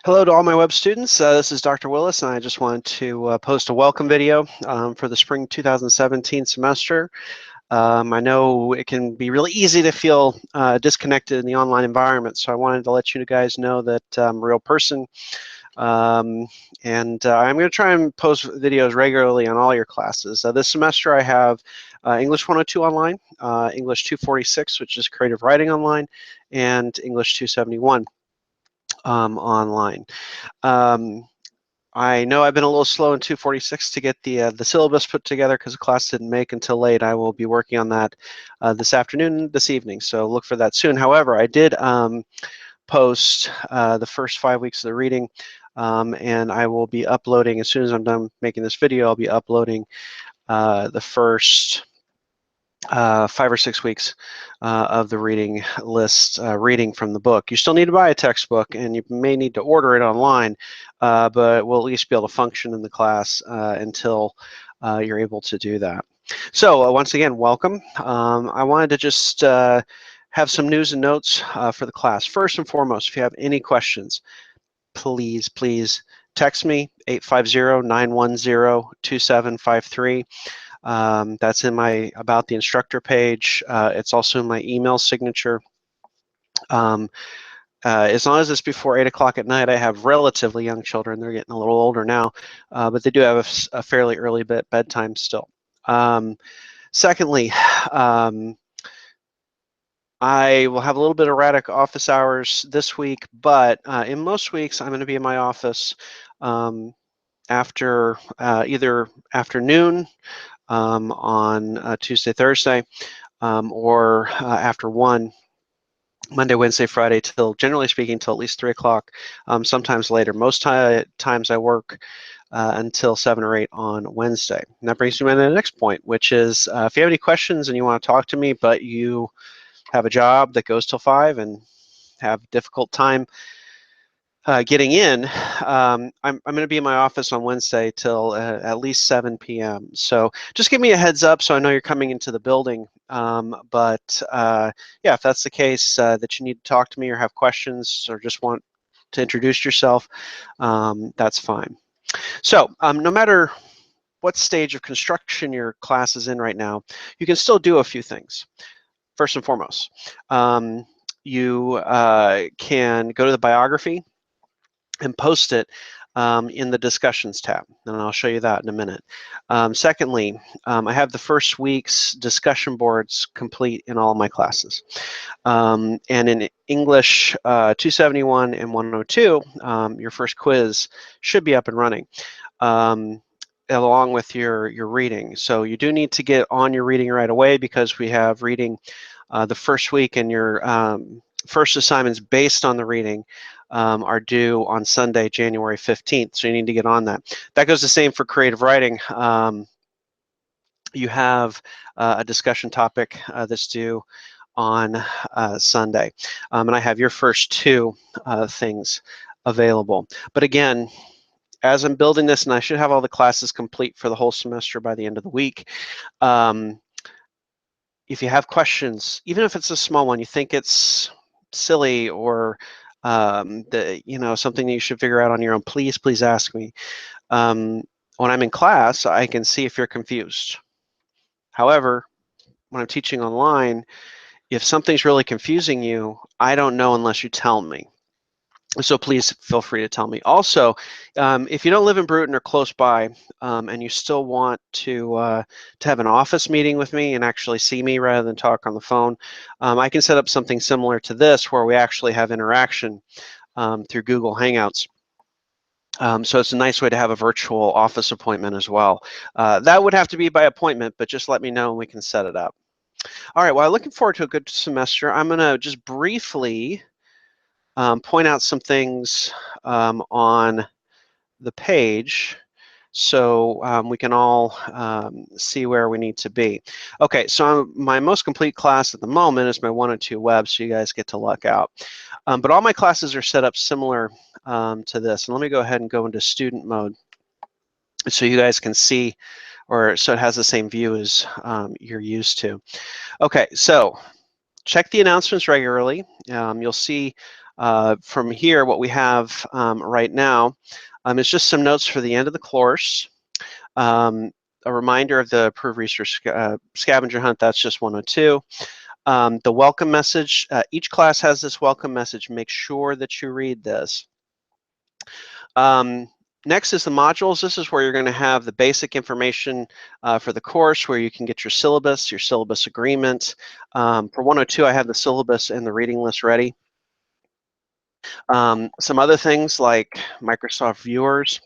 Hello to all my web students. This is Dr. Willis, and I just wanted to post a welcome video for the spring 2017 semester. I know it can be really easy to feel disconnected in the online environment, so I wanted to let you guys know that I'm a real person. I'm going to try and post videos regularly on all your classes. This semester I have English 102 online, English 246, which is creative writing online, and English 271 online. I know I've been a little slow in 246 to get the syllabus put together because the class didn't make until late. I will be working on that this evening, so look for that soon. However, I did post the first 5 weeks of the reading, and I will be uploading, as soon as I'm done making this video, I'll be uploading the first 5 or 6 weeks of the reading list, reading from the book. You still need to buy a textbook, and you may need to order it online, but we'll at least be able to function in the class until you're able to do that. So once again, welcome. I wanted to just have some news and notes for the class. First and foremost, if you have any questions, please text me 850-910-2753. That's in my About the Instructor page. It's also in my email signature. As long as it's before 8 o'clock at night, I have relatively young children. They're getting a little older now, but they do have a fairly early bedtime still. Secondly, I will have a little bit erratic office hours this week, but in most weeks, I'm going to be in my office after either afternoon on Tuesday, Thursday, or after 1, Monday, Wednesday, Friday, till, generally speaking, till at least 3 o'clock, sometimes later. Most times I work until 7 or 8 on Wednesday. And that brings me to the next point, which is if you have any questions and you want to talk to me, but you have a job that goes till 5 and have a difficult time getting in, I'm going to be in my office on Wednesday till at least 7 p.m. So just give me a heads up so I know you're coming into the building. Yeah, if that's the case, that you need to talk to me or have questions or just want to introduce yourself, that's fine. So no matter what stage of construction your class is in right now, you can still do a few things. First and foremost, you can go to the biography and post it in the discussions tab, and I'll show you that in a minute. Secondly, I have the first week's discussion boards complete in all of my classes. And in English 271 and 102, your first quiz should be up and running, along with your reading. So you do need to get on your reading right away because we have reading the first week, and your first assignments based on the reading are due on Sunday, January 15th, so you need to get on that. That goes the same for creative writing. You have a discussion topic that's due on Sunday, and I have your first 2 things available. But again, as I'm building this, and I should have all the classes complete for the whole semester by the end of the week, if you have questions, even if it's a small one, you think it's silly or something that you should figure out on your own, please ask me. When I'm in class, I can see if you're confused. However, when I'm teaching online, if something's really confusing you, I don't know unless you tell me. So please feel free to tell me. Also, if you don't live in Bruton or close by, and you still want to have an office meeting with me and actually see me rather than talk on the phone, I can set up something similar to this where we actually have interaction through Google Hangouts. So it's a nice way to have a virtual office appointment as well. That would have to be by appointment, but just let me know and we can set it up. All right, well, I'm looking forward to a good semester. I'm going to just briefly point out some things on the page so we can all see where we need to be. Okay, so my most complete class at the moment is my 102 web, so you guys get to luck out. But all my classes are set up similar to this. And let me go ahead and go into student mode so you guys can see, or so it has the same view as you're used to. Okay, so check the announcements regularly. You'll see From here, what we have right now is just some notes for the end of the course. A reminder of the approved research scavenger hunt, that's just 102. The welcome message, each class has this welcome message. Make sure that you read this. Next is the modules. This is where you're going to have the basic information for the course, where you can get your syllabus agreement. For 102, I have the syllabus and the reading list ready. Some other things like Microsoft Viewers.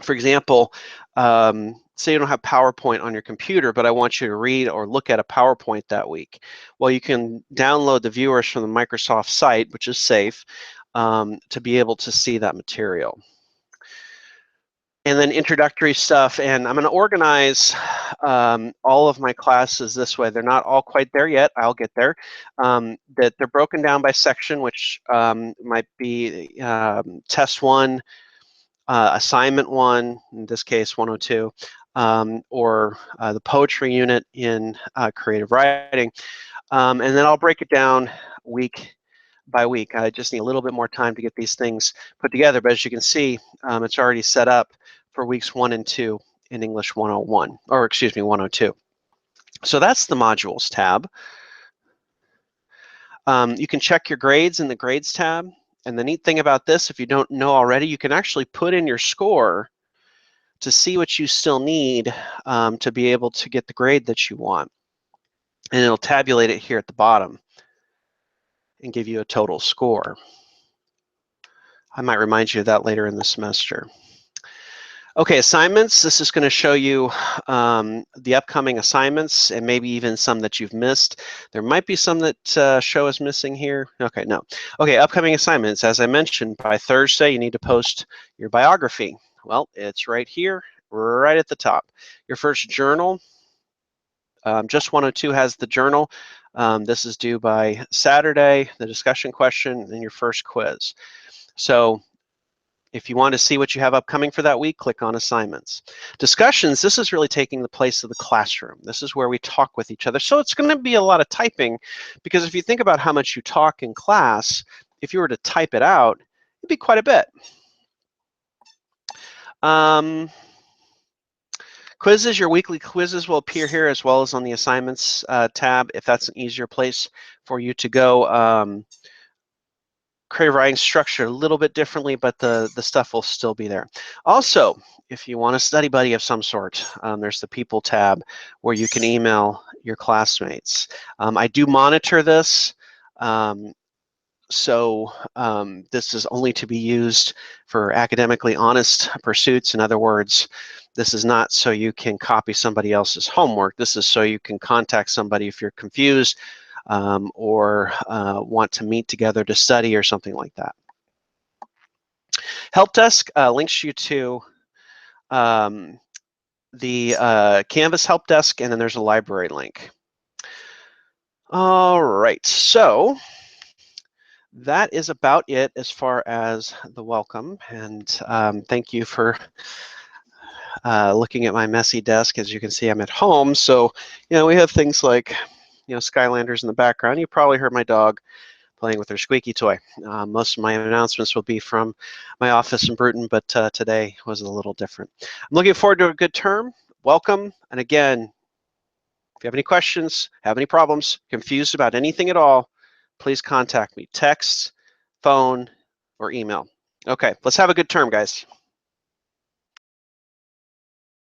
For example, say you don't have PowerPoint on your computer, but I want you to read or look at a PowerPoint that week. Well, you can download the viewers from the Microsoft site, which is safe, to be able to see that material. And then introductory stuff, and I'm going to organize all of my classes this way. They're not all quite there yet. I'll get there. That they're broken down by section, which might be test 1, assignment 1, in this case 102, or the poetry unit in creative writing. And then I'll break it down week by week. I just need a little bit more time to get these things put together, but as you can see, it's already set up for weeks 1 and 2 in English 101, or excuse me, 102. So that's the modules tab. You can check your grades in the grades tab. And the neat thing about this, if you don't know already, you can actually put in your score to see what you still need to be able to get the grade that you want. And it'll tabulate it here at the bottom and give you a total score. I might remind you of that later in the semester. Okay, assignments. This is going to show you the upcoming assignments and maybe even some that you've missed. There might be some that show as missing here. Okay, no. Okay, upcoming assignments. As I mentioned, by Thursday, you need to post your biography. Well, it's right here, right at the top. Your first journal, just 102 has the journal. This is due by Saturday, the discussion question, and your first quiz. So if you want to see what you have upcoming for that week, click on assignments. Discussions, this is really taking the place of the classroom. This is where we talk with each other. So it's going to be a lot of typing, because if you think about how much you talk in class, if you were to type it out, it'd be quite a bit. Quizzes, your weekly quizzes will appear here as well as on the assignments tab, if that's an easier place for you to go. Creative writing structured a little bit differently, but the stuff will still be there. Also, if you want a study buddy of some sort, there's the people tab where you can email your classmates. I do monitor this. So this is only to be used for academically honest pursuits. In other words, this is not so you can copy somebody else's homework. This is so you can contact somebody if you're confused or want to meet together to study or something like that. Help desk links you to the Canvas help desk, and then there's a library link. All right, so that is about it as far as the welcome, and thank you for looking at my messy desk. As you can see, I'm at home, so we have things like Skylanders in the background. You probably heard my dog playing with her squeaky toy. Most of my announcements will be from my office in Bruton, but today was a little different. I'm looking forward to a good term. Welcome, and again, if you have any questions, have any problems, confused about anything at all, please contact me. Text, phone, or email. Okay, let's have a good term, guys.